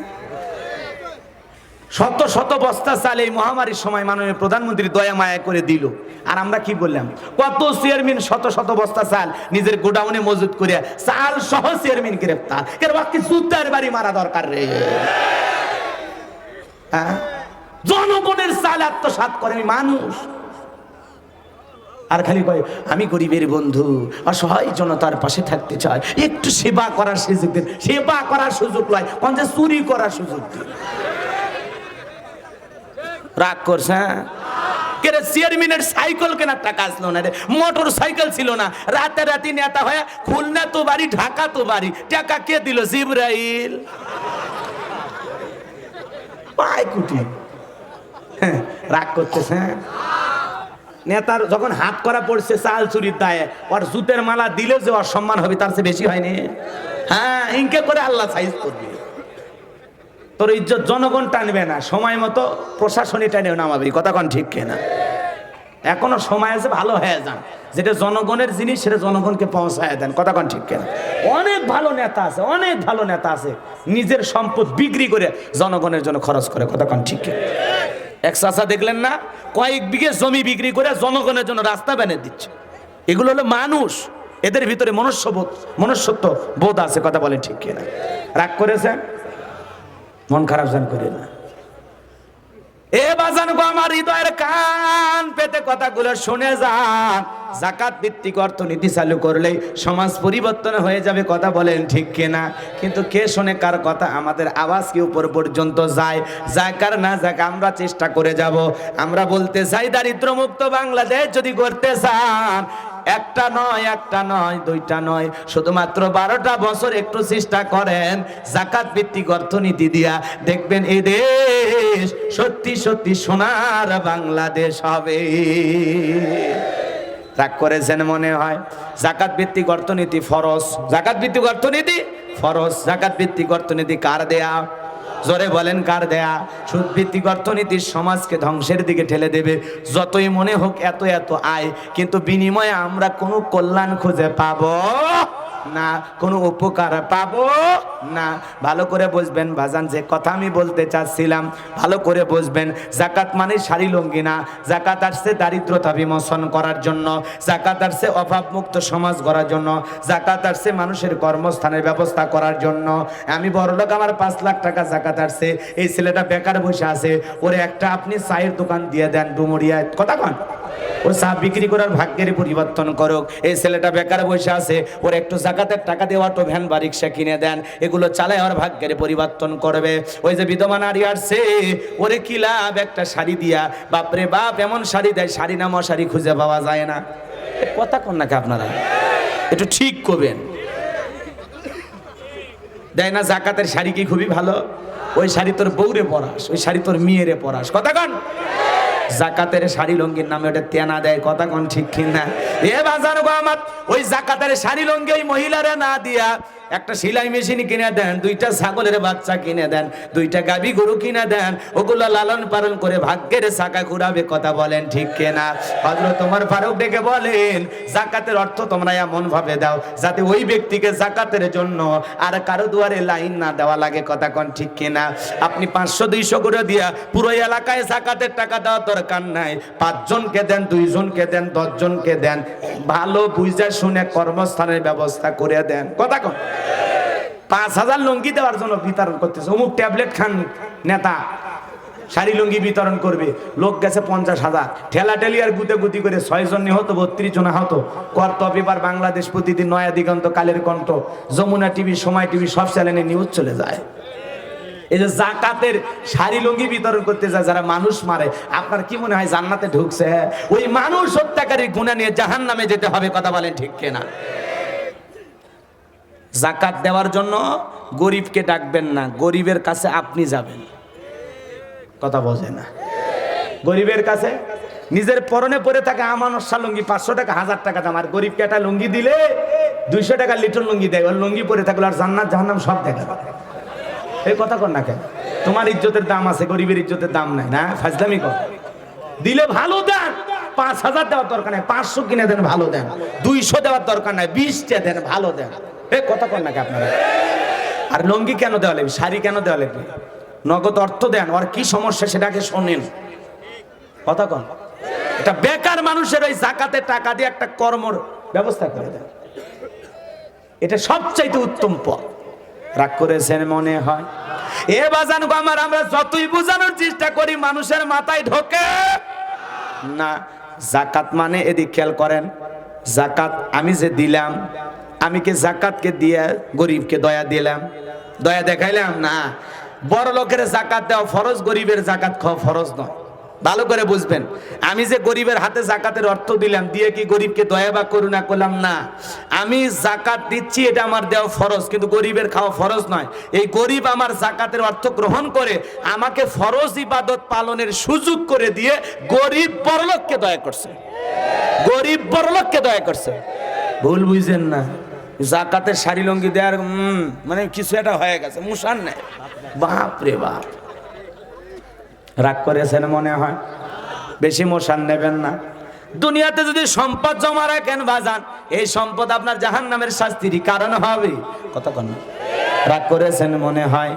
শত শত বস্তা চাল এই মহামারীর সময় মাননীয় প্রধানমন্ত্রী দয়া মায়া করে দিল, আর আমরা কি বললাম? কত চেয়ারম্যান শত শত বস্তা চাল নিজের গোডাউনে মজুত করে চাল সহ চেয়ারম্যান গ্রেফতার। এর বাকি জুতার বাড়ি মারা দরকার রে। জনগণের চাল আত্মসাৎ করে মানুষ, আর খালি কয় আমি গরিবের বন্ধু, অসহায় জনতার পাশে থাকতে চাই, একটু সেবা করার সুযোগ দিন। সেবা করার সুযোগ নয়, পঞ্চায়েত চুরি করার সুযোগ দিন। রাগ করছে? চেয়ারম্যানের সাইকেল কেনার টাকা আসলো না রে, মোটর সাইকেল ছিল না, রাতারাতি নেতা হয়ে খুলনা তো বাড়ি, ঢাকা তো বাড়ি, টাকা কে দিল? জিবরাইল। পায় কুটি। রাগ করতেছে? নেতার যখন হাত করা পড়ছে চাল চুরির দায়ে, ওর জুতের মালা দিলে যে অসম্মান হবে তার চেয়ে বেশি হয়নি? হ্যাঁ, ইনকে করে আল্লাহ সাইজ করবে। তোর ইজ্জত জনগণ টানবে না, সময় মতো প্রশাসনই টানেও নামাবি। কথা কন ঠিক কিনা? এখনো সময় আছে, ভালো হয়ে যান, যেটা জনগণের জিনিস সেটা জনগণকে পৌঁছায় দেন। কথা কন ঠিক কিনা? অনেক ভালো নেতা আছে, অনেক ভালো নেতা আছে, নিজের সম্পদ বিক্রি করে জনগণের জন্য খরচ করে। কথা কন ঠিক কিনা? এক চাচা দেখলেন না, কয়েক বিঘে জমি বিক্রি করে জনগণের জন্য রাস্তা বানিয়ে দিচ্ছে। এগুলো হলো মানুষ, এদের ভিতরে মনুষ্যত্ব বোধ আছে। কথা বলেন ঠিক কিনা? রাগ করেছেন? মন খারাপ জান করে না। এ বাজান গো, আমার হৃদয়ের কান পেতে কথাগুলো শুনে যান। যাকাত ভিত্তিক অর্থনীতি চালু করলেই সমাজ পরিবর্তন হয়ে যাবে। কথা বলেন ঠিক কিনা? কিন্তু কে শোনে কার কথা? আমাদের আওয়াজ কি উপর পর্যন্ত যায়? যাকার না যাক, আমরা চেষ্টা করে যাব। আমরা বলতে চাই, দারিদ্র মুক্ত বাংলাদেশ যদি করতে চান, একটা নয়, দুইটা নয়, শুধুমাত্র 12টা বছর একটু চেষ্টা করেন যাকাত ভিত্তিক অর্থনীতি দিয়া, দেখবেন এই দেশ সত্যি সত্যি সোনার বাংলাদেশ হবে। রাগ করেছেন মনে হয়? যাকাত ভিত্তিক অর্থনীতি ফরজ, যাকাত ভিত্তিক অর্থনীতি ফরজ। যাকাত ভিত্তিক অর্থনীতি কার দেয়া? জোরে বলেন কার দেয়া? সুদ ভিত্তিক অর্থনীতি সমাজকে ধ্বংসের দিকে ঠেলে দেবে। যতই মনে হোক এত এত আয়, কিন্তু বিনিময়ে আমরা কোনো কল্যাণ খুঁজে পাবো না, কোনো উপকার পাবো না। ভালো করে বুঝবেন বাজান, যে কথা আমি বলতে চাচ্ছিলাম ভালো করে বুঝবেন। যাকাত মানে শাড়ি লুঙ্গি না। যাকাত আসছে দারিদ্রতা বিমোচন করার জন্য, যাকাত আসছে অভাবমুক্ত সমাজ গড়ার জন্য, যাকাত আসছে মানুষের কর্মস্থানের ব্যবস্থা করার জন্য। আমি বড়লোক, আমার 5 লাখ টাকা যাকাত আসছে, এই ছেলেটা বেকার বসে আছে, ওরে একটা আপনি চায়ের দোকান দিয়ে দেন ডুমুরিয়ায়। কথা কন? ও চা বিক্রি করার ভাগ্যের পরিবর্তন করুক। এই ছেলেটা বেকার বসে আছে, ওর একটু জাকাতের টাকা দিয়ে অটো ভ্যান বা রিক্সা কিনে দেন, এগুলো চালায় ওর ভাগ্যের পরিবর্তন করবে। ওই যে বিধবা নারী আসছে, ওরে কি লাভ একটা শাড়ি দিয়া, বাপরে বাপ এমন শাড়ি দেয়, শাড়ি না মশারি খুঁজে পাওয়া যায় না। কথা কন নাকি আপনারা, একটু ঠিক করবেন। দেয় না জাকাতের শাড়ি কি খুবই ভালো, ওই শাড়ি তোর বউরে পরাস, ওই শাড়ি তোর মেয়েরে পরাস। কথা কন, জাকাতের শাড়ি লঙ্গির নামে ওটা তেনা দেয়। কথা কন ঠিক কিনা? এ বাজার গো আমার, ওই জাকাতের শাড়ি লঙ্গি ওই মহিলারে না দিয়া একটা সেলাই মেশিন কিনে দেন, দুইটা ছাগলের বাচ্চা কিনে দেন, দুইটা গাভী গরু কিনে দেন, ওগুলো লালন পালন করে ভাগ্যের চাকা ঘুরাবে। কথা বলেন ঠিক কিনা? হযরত ওমর ফারুক ডেকে বলেন, জাকাতের অর্থ তোমরা এমন ভাবে দাও যাতে ওই ব্যক্তিকে জাকাতের জন্য আর কারো দুয়ারে লাইন না দেওয়া লাগে। কথা কন ঠিক কিনা? আপনি 500-200 করে দিয়া পুরো এলাকায় জাকাতের টাকা দেওয়ার দরকার নাই, 5 জনকে দেন, 2 জনকে দেন, 10 জনকে দেন, ভালো বুঝা শুনে কর্মস্থানের ব্যবস্থা করে দেন। কথা কন, 5000 লুঙ্গি দেওয়ার জন্য বিতরণ করতেছে। অমুক ট্যাবলেট খান নেতা শাড়ি লুঙ্গি বিতরণ করবে, লোক গেছে 50,000, ঠেলা ঠেলি আর গুতে গুতি করে 6 জন নিহত, 32 জন আহত। কর্তব্য এবার বাংলাদেশ প্রতিদিন, নয়া দিগন্ত, কালের কণ্ঠ, যমুনা টিভি, সময় টিভি, সব চ্যানেলে নিউজ চলে যায়। এই যে জাকাতের শাড়ি লুঙ্গি বিতরণ করতে যায় যারা মানুষ মারে, আপনার কি মনে হয় জান্নাতে ঢুকছে? ওই মানুষ হত্যাকারী গুনাহ নিয়ে জাহান্নামে যেতে হবে। কথা বলেন ঠিক কিনা? জাকাত দেওয়ার জন্য গরিবকে ডাকবেন না, গরিবের কাছে আপনি যাবেন। কথা বোঝে না? গরিবের কাছে নিজের পরনে পরে থাকে আমানত শাহ লুঙ্গি 500 টাকা 1000 টাকা দাম, আর গরিবকে একটা লুঙ্গি দিলে 200 টাকা লিটন লুঙ্গি দেয়, ওর লুঙ্গি পরে থাকলে আর জান্নাত জাহান্নাম সব দেখা। এই কথা কর না কেন? তোমার ইজ্জতের দাম আছে, গরিবের ইজ্জতের দাম নাই না? ফাজলামি কর। দিলে ভালো দেন, 5000 দেওয়ার দরকার নাই, 500 কিনে দেন ভালো দেন, 200 দেওয়ার দরকার নাই, 20টা দেন ভালো দেন। এই কথা কর নাকি আপনারা? আর লুঙ্গি কেন দেওয়া লাগবে, শাড়ি কেন দেওয়া লাগবে? নগদ অর্থ দেন, আর কি সমস্যা সেটাকে শোনেন। কথা কন, এটা বেকার মানুষের ওই জাকাতের টাকা দিয়ে একটা কর্মর ব্যবস্থা করে দেন, এটা সবচাইতে উত্তম পথ। রাগ করেছেন মনে হয়? এ বাজান গো আমার, আমরা যতই বোঝানোর চেষ্টা করি মানুষের মাথায় ঢোকে না। জাকাত মানে, এদিক খেয়াল করেন, জাকাত আমি যে দিলাম, আমি কি জাকাতকে দিয়ে গরিবকে দয়া দিলাম, দয়া দেখাইলাম? না। বড় লোকের জাকাত দেওয়া ফরজ, গরিবের জাকাত খাওয়া ফরজ নয়। ভালো করে বুঝবেন, আমি যে গরিবের হাতে জাকাতের অর্থ দিলাম, দিয়ে কি গরিবকে দয়া বা করুণা করলাম? না। আমি জাকাত দিচ্ছি, এটা আমার দেওয়া ফরজ, কিন্তু গরিবের খাওয়া ফরজ নয়। এই গরিব আমার জাকাতের অর্থ গ্রহণ করে আমাকে ফরজ ইবাদত পালনের সুযোগ করে দিয়ে গরিব বড়লোককে দয়া করছে, গরিব বড়লোককে দয়া করছে। ভুল বুঝেন না। জাকাতের শাড়ি লুঙ্গি দেওয়ার মানে কিছু একটা হয়ে গেছে, মুসান নেই। বাপ রে বাপ, রাগ করেছেন মনে হয়? বেশি মোশান নেবেন না। দুনিয়াতে যদি সম্পদ জমা রাখেন বাজান, এই সম্পদ আপনার জাহান্নামের শাস্তির কারণ হবে। কথা কন, রাগ করেছেন মনে হয়?